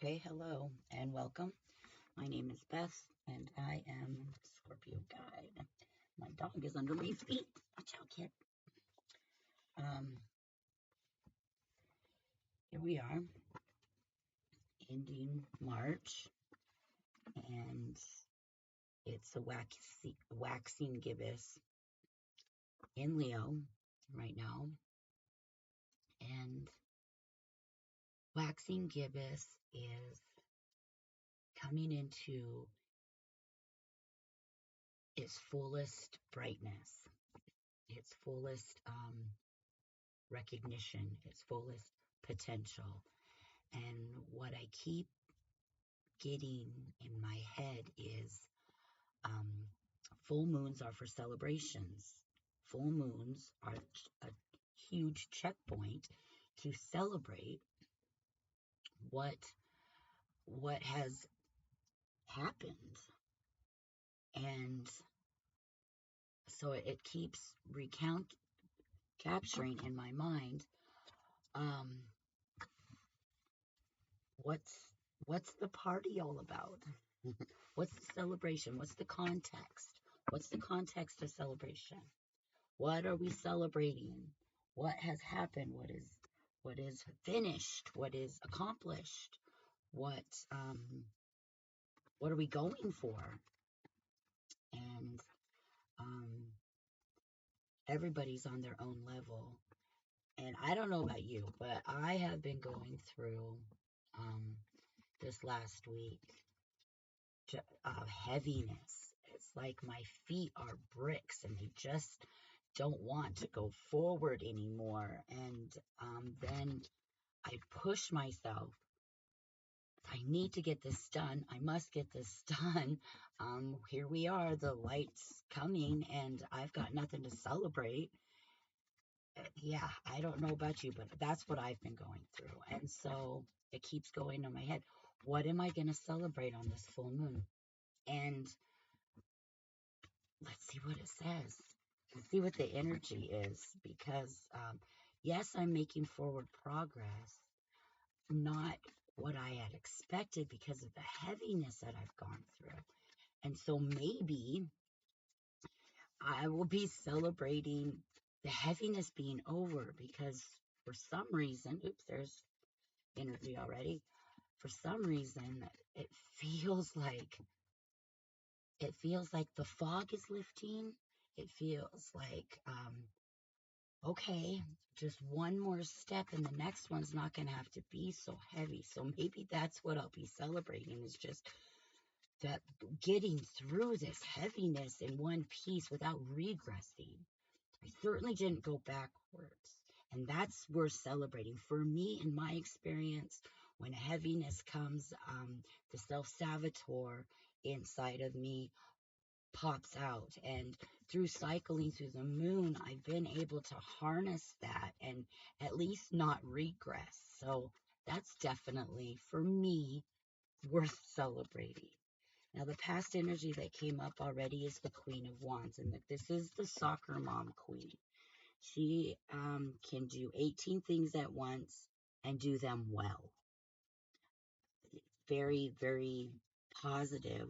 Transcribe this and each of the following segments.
Okay, hello and welcome. My name is Beth and I am Scorpio Guide. My dog is under my feet. Watch out, kid. Um, Here we are, ending March, and it's a waxing gibbous in Leo right now. And waxing gibbous is coming into its fullest brightness, its fullest recognition, its fullest potential. And what I keep getting in my head is um, full moons are for celebrations. Full moons are a huge checkpoint to celebrate what has happened. And so it keeps capturing in my mind um, what's what's the party all about? What's the celebration? What's the context? What's the context of celebration? What are we celebrating? What has happened? What is finished? What is accomplished? What um what are we going for? And um everybody's on their own level. And I don't know about you, but I have been going through um this last week heaviness. It's like my feet are bricks and they just don't want to go forward anymore. And then I push myself. I need to get this done. I must get this done. Here we are, the light's coming, and I've got nothing to celebrate. Yeah, I don't know about you, but that's what I've been going through. And so it keeps going in my head. What am I going to celebrate on this full moon? And let's see what it says. Let's see what the energy is. Because, yes, I'm making forward progress, not what I had expected because of the heaviness that I've gone through. And so maybe I will be celebrating the heaviness being over because for some reason, oops, there's energy already. For some reason, it feels like the fog is lifting. It feels like okay, just one more step and the next one's not going to have to be so heavy. So maybe that's what I'll be celebrating, is just that getting through this heaviness in one piece without regressing. I certainly didn't go backwards. And that's worth celebrating. For me, in my experience, when heaviness comes, the self-saboteur inside of me pops out. And through cycling through the moon, I've been able to harness that and at least not regress. So that's definitely, for me, worth celebrating. Now, the past energy that came up already is the Queen of Wands, and this is the soccer mom queen. She can do 18 things at once and do them well. Very, very positive,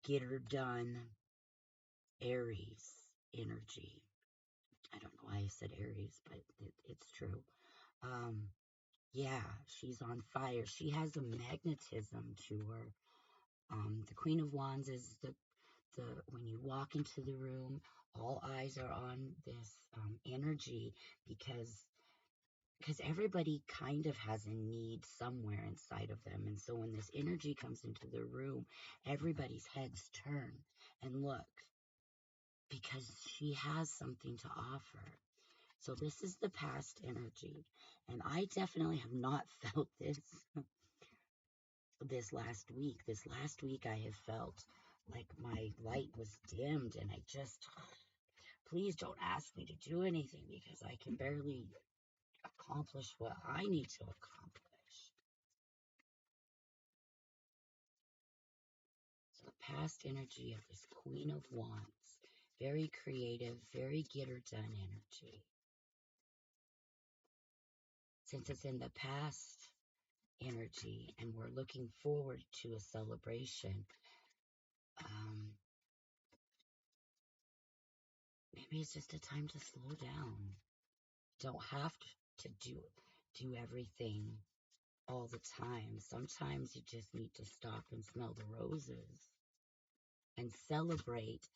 get her done, Aries energy. I don't know why I said Aries, but it's true. Um, yeah, she's on fire. She has a magnetism to her. The Queen of Wands is the when you walk into the room, all eyes are on this energy because everybody kind of has a need somewhere inside of them. And so when this energy comes into the room, everybody's heads turn and look because she has something to offer. So this is the past energy. And I definitely have not felt this last week. This last week I have felt like my light was dimmed and I just, please don't ask me to do anything because I can barely accomplish what I need to accomplish. So the past energy of this Queen of Wands, very creative, very get her done energy. Since it's in the past energy and we're looking forward to a celebration, maybe it's just a time to slow down. Don't have to do everything all the time. Sometimes you just need to stop and smell the roses and celebrate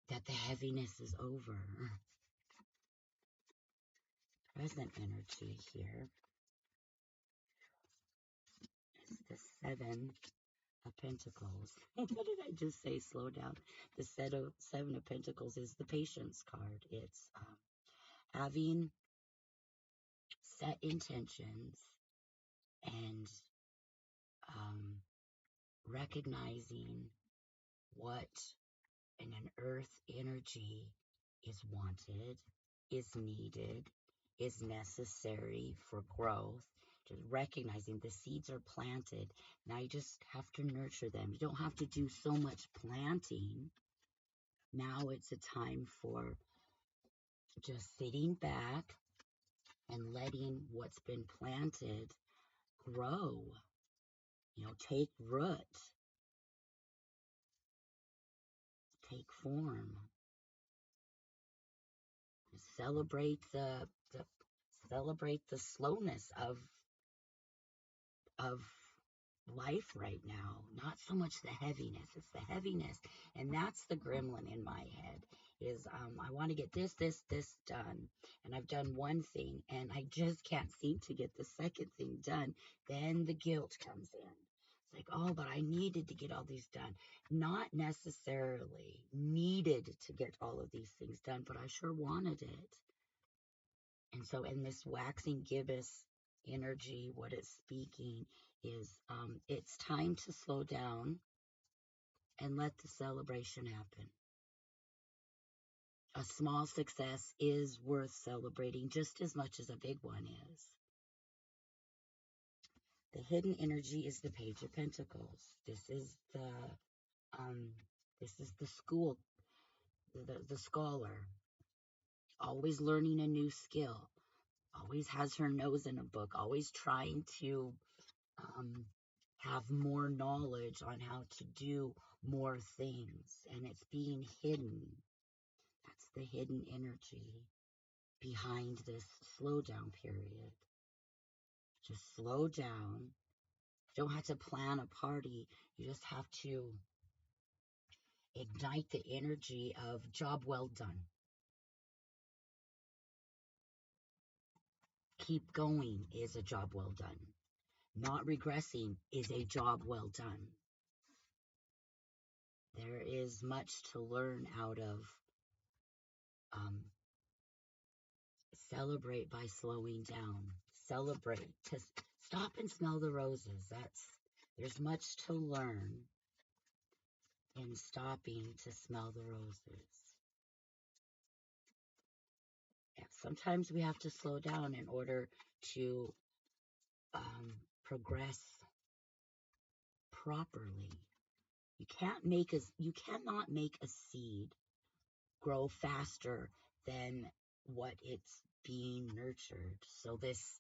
that the heaviness is over. Present energy here is the Seven of Pentacles. What did I just say? Slow down. The Seven of Pentacles is the Patience card. It's having set intentions and recognizing what in an earth energy is wanted, is needed, is necessary for growth. Just recognizing the seeds are planted. Now you just have to nurture them. You don't have to do so much planting. Now it's a time for just sitting back and letting what's been planted grow. Take root, take form. Celebrate the celebrate the slowness of life right now. Not so much the heaviness. It's the heaviness. And that's the gremlin in my head is I want to get this done. And I've done one thing and I just can't seem to get the second thing done. Then the guilt comes in. It's like, oh, but I needed to get all these done. Not necessarily needed to get all of these things done, but I sure wanted it. And so in this waxing gibbous energy, what it's speaking is it's time to slow down and let the celebration happen. A small success is worth celebrating just as much as a big one is. The hidden energy is the Page of Pentacles. This is the school, the scholar, always learning a new skill, always has her nose in a book, always trying to have more knowledge on how to do more things, and it's being hidden. That's the hidden energy behind this slowdown period. Just slow down. You don't have to plan a party. You just have to ignite the energy of job well done. Keep going is a job well done. Not regressing is a job well done. There is much to learn out of celebrate by slowing down. Celebrate. To stop and smell the roses. There's much to learn in stopping to smell the roses. Yeah, sometimes we have to slow down in order to progress properly. You cannot make a seed grow faster than what it's being nurtured. So this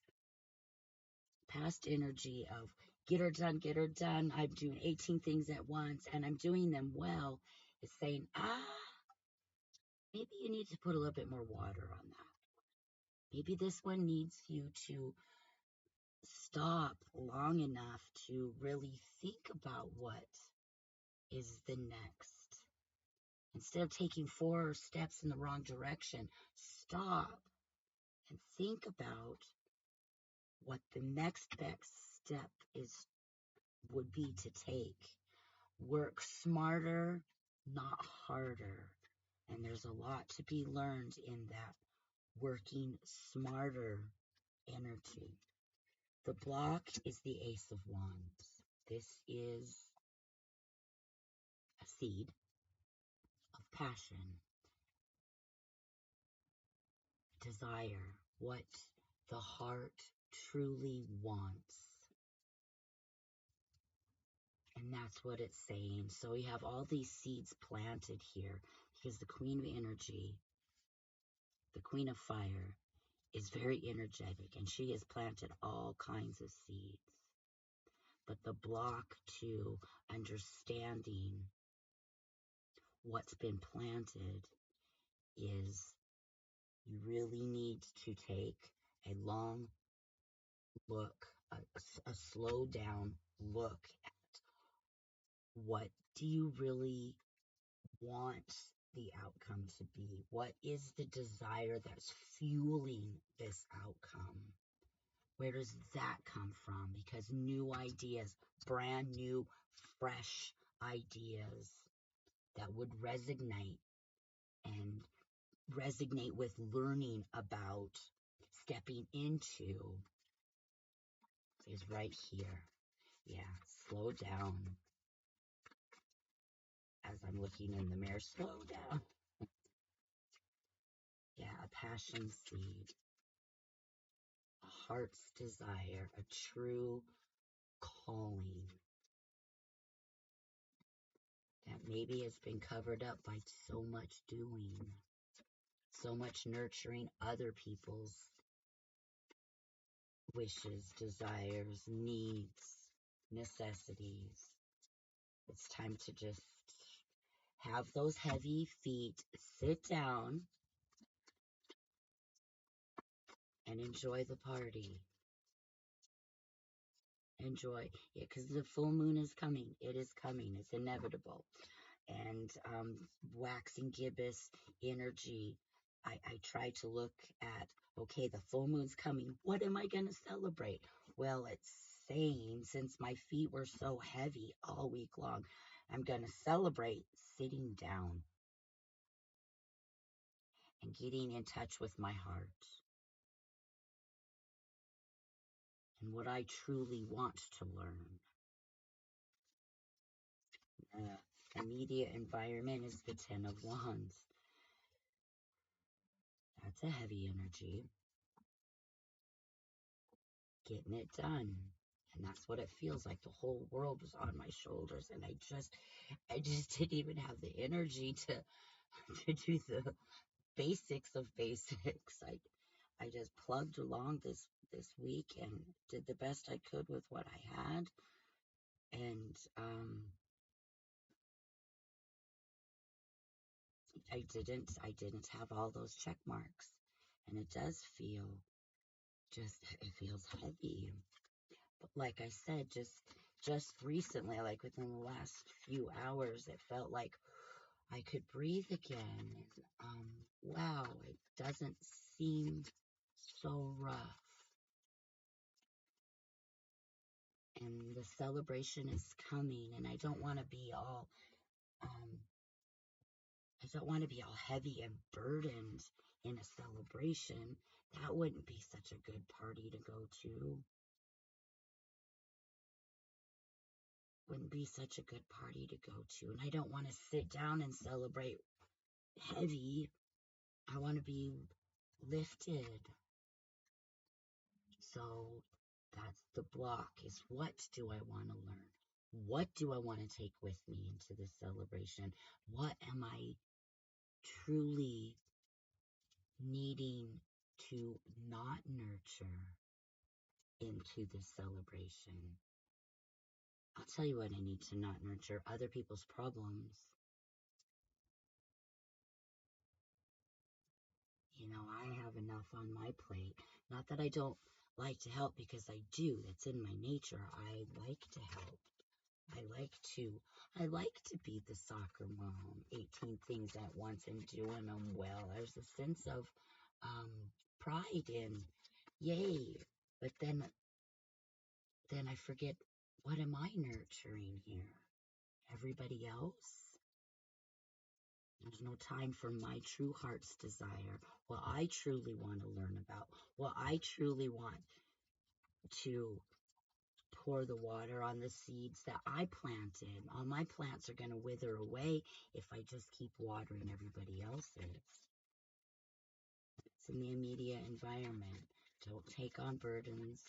past energy of get her done, I'm doing 18 things at once and I'm doing them well, is saying, maybe you need to put a little bit more water on that. Maybe this one needs you to stop long enough to really think about what is the next. Instead of taking 4 steps in the wrong direction, stop and think about what the next best step would be to take. Work smarter, not harder. And there's a lot to be learned in that working smarter energy. The block is the Ace of Wands. This is a seed of passion, desire, what the heart truly wants. And that's what it's saying. So we have all these seeds planted here because the Queen of Energy, the Queen of Fire, is very energetic, and she has planted all kinds of seeds. But the block to understanding what's been planted is you really need to take a long look, a slow down look at what do you really want the outcome to be? What is the desire that's fueling this outcome? Where does that come from? Because new ideas, brand new, fresh ideas that would and resonate with learning about stepping into is right here. Yeah, slow down as I'm looking in the mirror. Slow down. Yeah, a passion seed, a heart's desire, a true calling that maybe has been covered up by so much doing, so much nurturing other people's wishes, desires, needs, necessities. It's time to just have those heavy feet, sit down, and enjoy the party. Enjoy it because the full moon is coming. It is coming. It's inevitable. And waxing gibbous energy. I try to look at, okay, the full moon's coming. What am I going to celebrate? Well, it's saying since my feet were so heavy all week long, I'm going to celebrate sitting down and getting in touch with my heart and what I truly want to learn. Immediate environment is the Ten of Wands. That's a heavy energy. Getting it done. And that's what it feels like. The whole world was on my shoulders, and I just didn't even have the energy to do the basics of basics. I just plugged along this week and did the best I could with what I had. And I didn't have all those check marks. And it does feel it feels heavy. But like I said, just recently, like within the last few hours, it felt like I could breathe again. And wow, it doesn't seem so rough. And the celebration is coming, and I don't want to be all heavy and burdened in a celebration. That wouldn't be such a good party to go to. Wouldn't be such a good party to go to. And I don't want to sit down and celebrate heavy. I want to be lifted. So that's the block, is what do I want to learn? What do I want to take with me into this celebration? What am I truly needing to not nurture into this celebration? I'll tell you what I need to not nurture: other people's problems. I have enough on my plate. Not that I don't like to help, because I do. That's in my nature. I like to help. I like to be the soccer mom, 18 things at once and doing them well. There's a sense of pride in, yay. But then I forget, what am I nurturing here? Everybody else? There's no time for my true heart's desire, what I truly want to learn about, what I truly want to pour the water on the seeds that I planted. All my plants are going to wither away if I just keep watering everybody else's. It's in the immediate environment. Don't take on burdens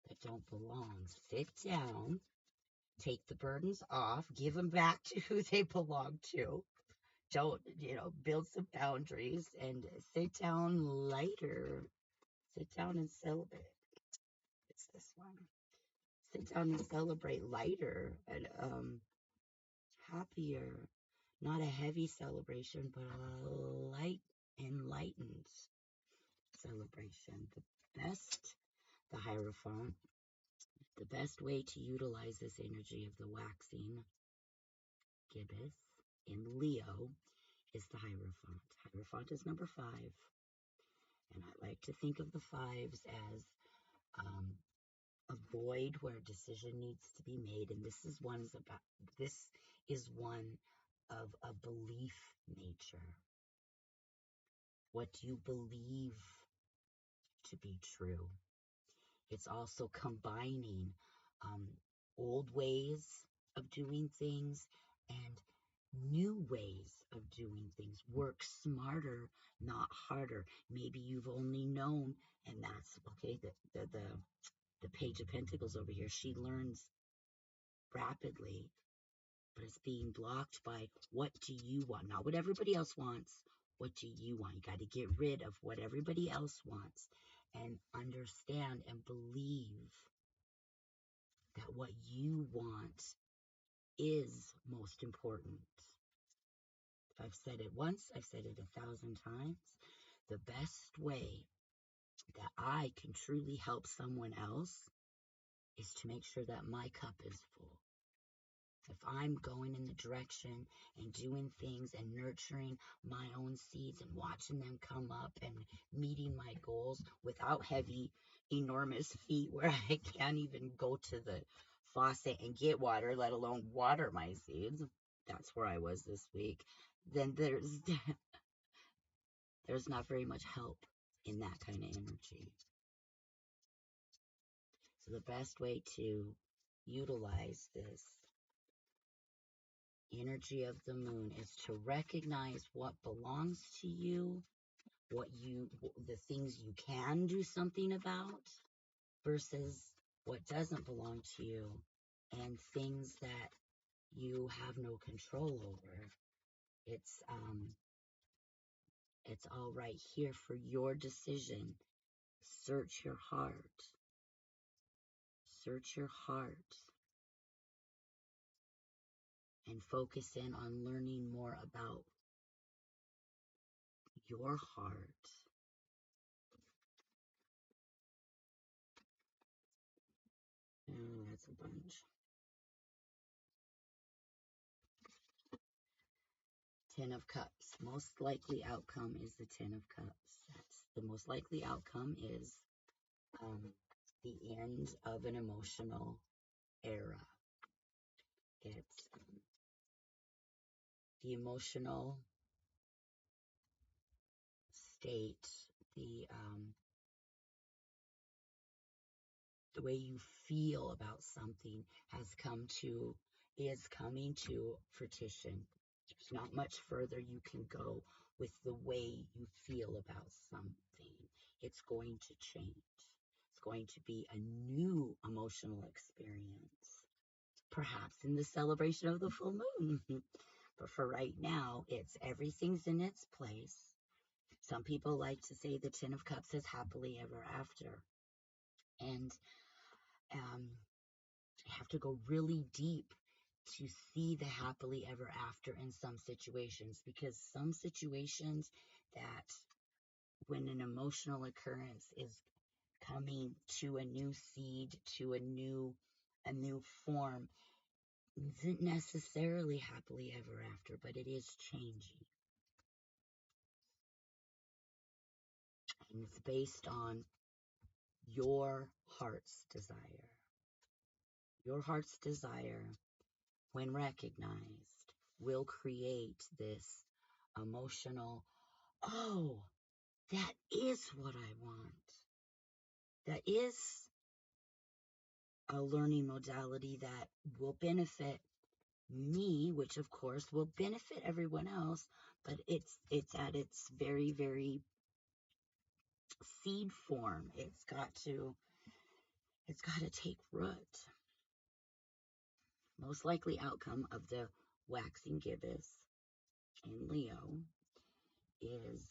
that don't belong. Sit down, take the burdens off, give them back to who they belong to. Don't, build some boundaries and sit down lighter. Sit down and celebrate. It's this one. Sit down and celebrate lighter and happier. Not a heavy celebration, but a light, enlightened celebration. The Hierophant, the best way to utilize this energy of the waxing gibbous in Leo is the Hierophant. Hierophant is number 5, and I like to think of the fives as um, a void where a decision needs to be made, and this is one of a belief nature. What do you believe to be true? It's also combining um, old ways of doing things and new ways of doing things. Work smarter, not harder. Maybe you've only known, and that's okay. The Page of Pentacles over here, she learns rapidly, but it's being blocked by what do you want? Not what everybody else wants. What do you want? You got to get rid of what everybody else wants and understand and believe that what you want is most important. If I've said it once, I've said it 1,000 times. The best way that I can truly help someone else is to make sure that my cup is full. If I'm going in the direction and doing things and nurturing my own seeds and watching them come up and meeting my goals without heavy, enormous feet where I can't even go to the faucet and get water, let alone water my seeds, that's where I was this week, then there's not very much help in that kind of energy. So the best way to utilize this energy of the moon is to recognize what belongs to you, the things you can do something about versus what doesn't belong to you, and things that you have no control over. It's all right here for your decision. Search your heart. Search your heart and focus in on learning more about your heart. Oh, that's a bunch. 10 of Cups. Most likely outcome is the 10 of Cups. That's the most likely outcome is the end of an emotional era. It's the emotional state, the way you feel about something is coming to fruition. There's not much further you can go with the way you feel about something. It's going to change. It's going to be a new emotional experience, perhaps in the celebration of the full moon. But for right now, everything's in its place. Some people like to say the 10 of Cups is happily ever after. And you have to go really deep to see the happily ever after in some situations, because some situations that when an emotional occurrence is coming to a new seed, to a new form, isn't necessarily happily ever after, but it is changing. And it's based on your heart's desire. Your heart's desire, when recognized, will create this emotional, oh, that is what I want. That is a learning modality that will benefit me, which of course will benefit everyone else, but it's at its very, very seed form. It's got to take root. Most likely outcome of the waxing gibbous in Leo is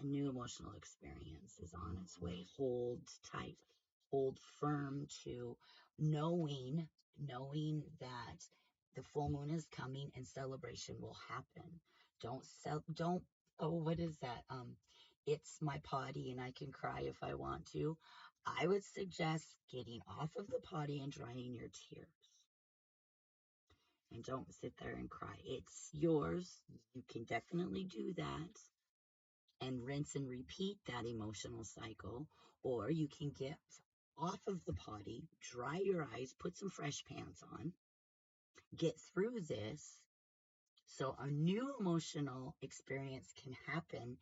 A new emotional experience is on its way. Hold tight, hold firm to knowing that the full moon is coming and celebration will happen. Don't oh, what is that? It's my potty and I can cry if I want to. I would suggest getting off of the potty and drying your tears. And don't sit there and cry. It's yours. You can definitely do that and rinse and repeat that emotional cycle. Or you can get off of the potty, dry your eyes, put some fresh pants on, get through this so a new emotional experience can happen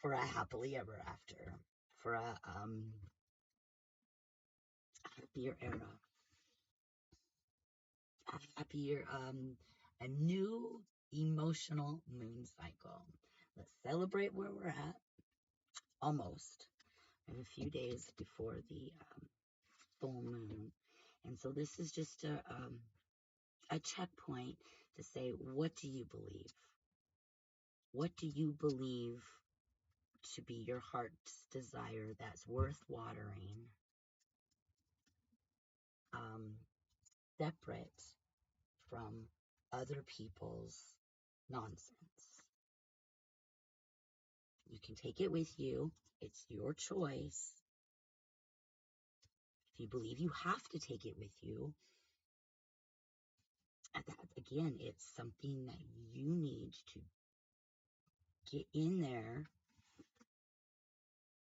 for a happily ever after, for a happier era, a new emotional moon cycle. Let's celebrate where we're at. Almost. I have a few days before the full moon. And so this is just a checkpoint to say, what do you believe? What do you believe to be your heart's desire that's worth watering, separate from other people's nonsense? You can take it with you. It's your choice. If you believe you have to take it with you, that, again, it's something that you need to get in there.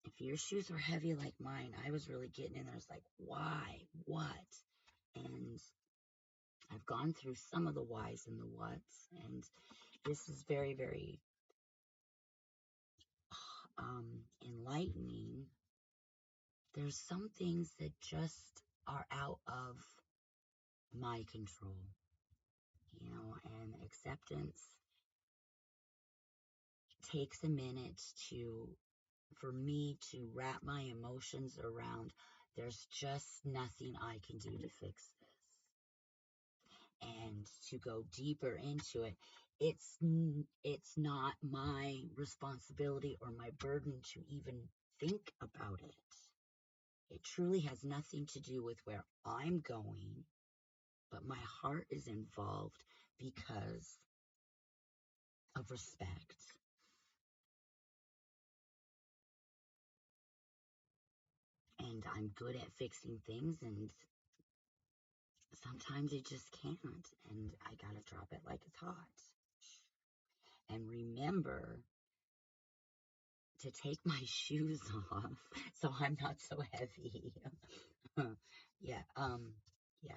If your shoes are heavy like mine, I was really getting in there. It's like, why? What? And I've gone through some of the whys and the whats, and this is very, very enlightening. There's some things that just are out of my control, and acceptance takes a minute for me to wrap my emotions around. There's just nothing I can do to fix this. And to go deeper into it, it's not my responsibility or my burden to even think about it. It truly has nothing to do with where I'm going, but my heart is involved because of respect. And I'm good at fixing things, and sometimes it just can't, and I gotta drop it like it's hot. And remember to take my shoes off so I'm not so heavy. yeah, yeah.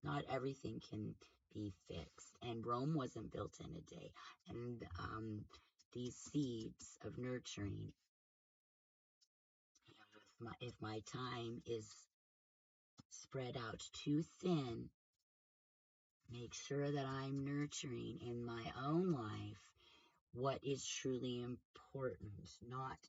Not everything can be fixed, and Rome wasn't built in a day. And these seeds of nurturing, if my time is spread out too thin, make sure that I'm nurturing in my own life what is truly important, not,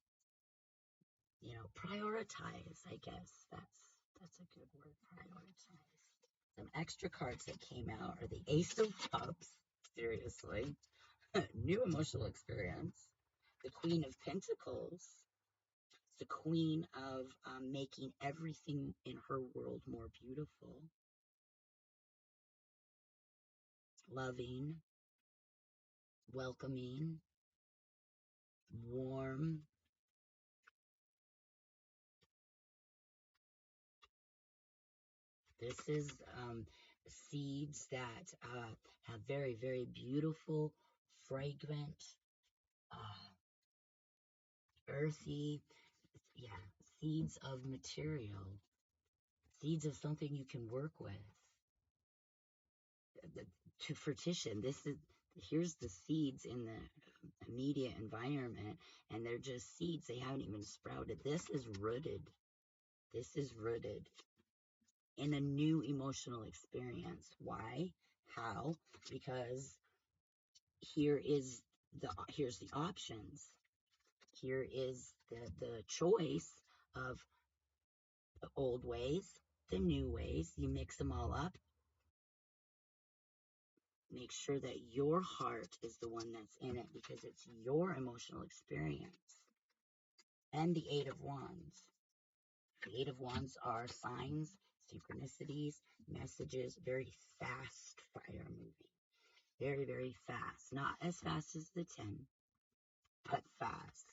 prioritize, I guess. That's a good word, prioritize. Some extra cards that came out are the Ace of Cups, seriously, new emotional experience, the Queen of Pentacles, the Queen of making everything in her world more beautiful, loving, welcoming, warm. This is seeds that have very, very beautiful, fragrant, earthy, yeah, seeds of material, seeds of something you can work with. To fruition, here's the seeds in the immediate environment, and they're just seeds. They haven't even sprouted. This is rooted. This is rooted in a new emotional experience. Why? How? Because here's the options. Here is the choice of the old ways, the new ways. You mix them all up. make sure that your heart is the one that's in it because it's your emotional experience. And the Eight of Wands. The Eight of Wands are signs, synchronicities, messages, very fast fire moving. Very, very fast. Not as fast as the 10, but fast.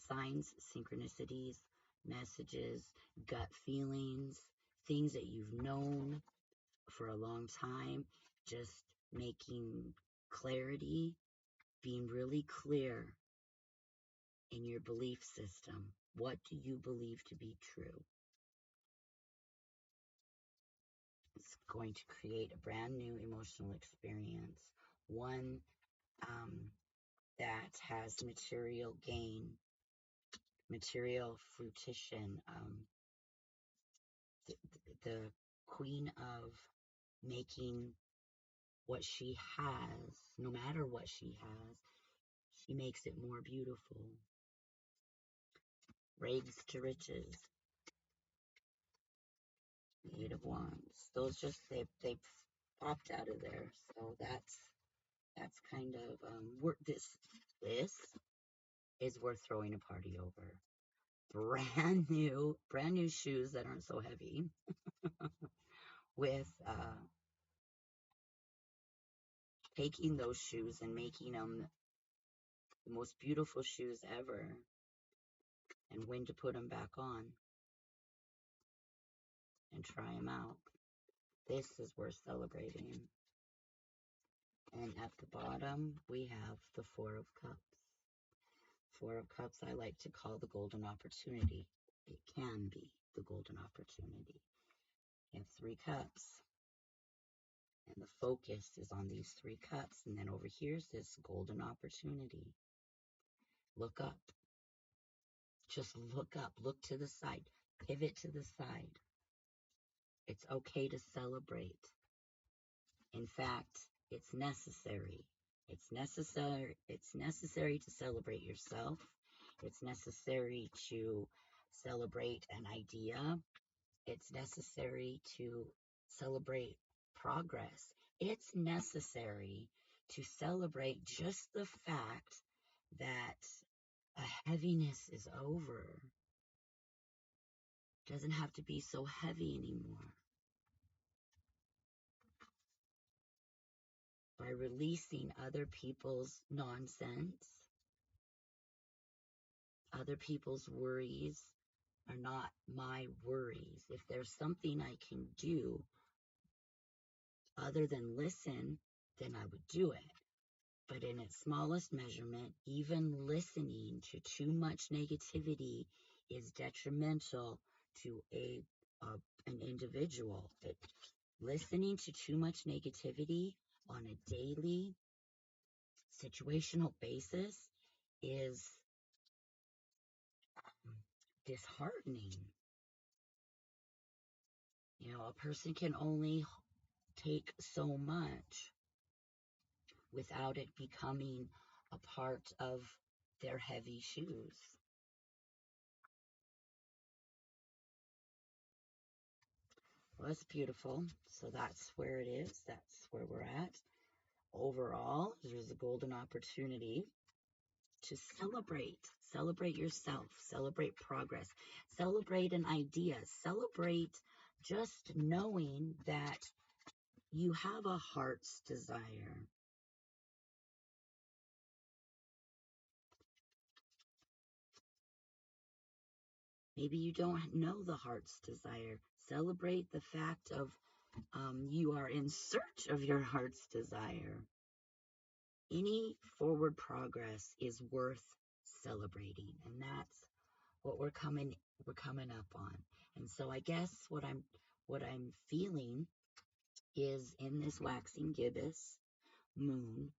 Signs, synchronicities, messages, gut feelings, things that you've known for a long time, just making clarity, being really clear in your belief system. What do you believe to be true? It's going to create a brand new emotional experience, one that has material gain, material fruition. The queen of making what she has, no matter what she has, she makes it more beautiful. Rags to riches. The Eight of Wands. Those just they popped out of there. So that's kind of this is worth throwing a party over. Brand new shoes that aren't so heavy with taking those shoes and making them the most beautiful shoes ever, and when to put them back on and try them out. This is worth celebrating. And at the bottom, we have the Four of Cups. Four of Cups I like to call the golden opportunity. It can be the golden opportunity. You have 3 cups. And the focus is on these 3 cups. And then over here is this golden opportunity. Look up. Just look up. Look to the side. Pivot to the side. It's okay to celebrate. In fact, it's necessary. It's necessary to celebrate yourself. It's necessary to celebrate an idea. It's necessary to celebrate progress. It's necessary to celebrate just the fact that a heaviness is over. It doesn't have to be so heavy anymore. By releasing other people's nonsense, other people's worries are not my worries. If there's something I can do other than listen, then I would do it. But in its smallest measurement, even listening to too much negativity is detrimental to an individual. Listening to too much negativity on a daily situational basis is disheartening. You know, a person can only take so much without it becoming a part of their heavy shoes. Well, it's beautiful. So that's where it is. That's where we're at. Overall, there's a golden opportunity to celebrate yourself, celebrate progress, celebrate an idea, celebrate just knowing that you have a heart's desire. Maybe you don't know the heart's desire. Celebrate the fact of you are in search of your heart's desire. Any forward progress is worth celebrating, and that's what we're coming up on. And so I guess what I'm feeling is in this waxing gibbous moon,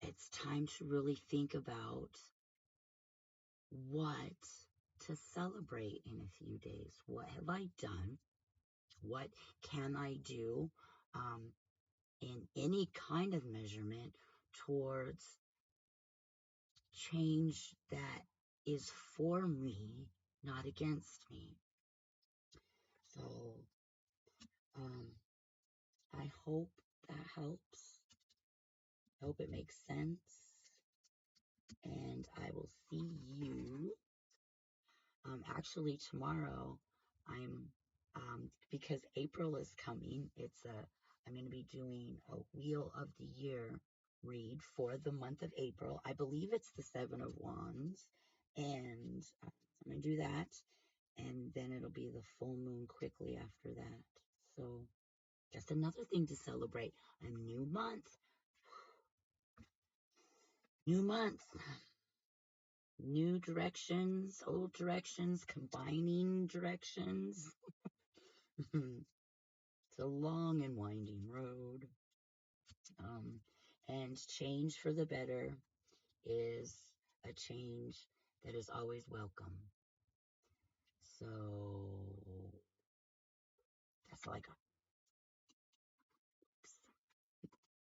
it's time to really think about what to celebrate in a few days. What have I done? What can I do in any kind of measurement towards change that is for me, not against me? So Um, I hope that helps. I hope it makes sense. And I will see you. Actually, tomorrow, I'm, because April is coming, I'm going to be doing a Wheel of the Year read for the month of April. I believe it's the Seven of Wands. And I'm going to do that. And then it'll be the full moon quickly after that. So, just another thing to celebrate. A new month. New month. New directions, old directions, combining directions. It's a long and winding road. And change for the better is a change that is always welcome. So that's all I got.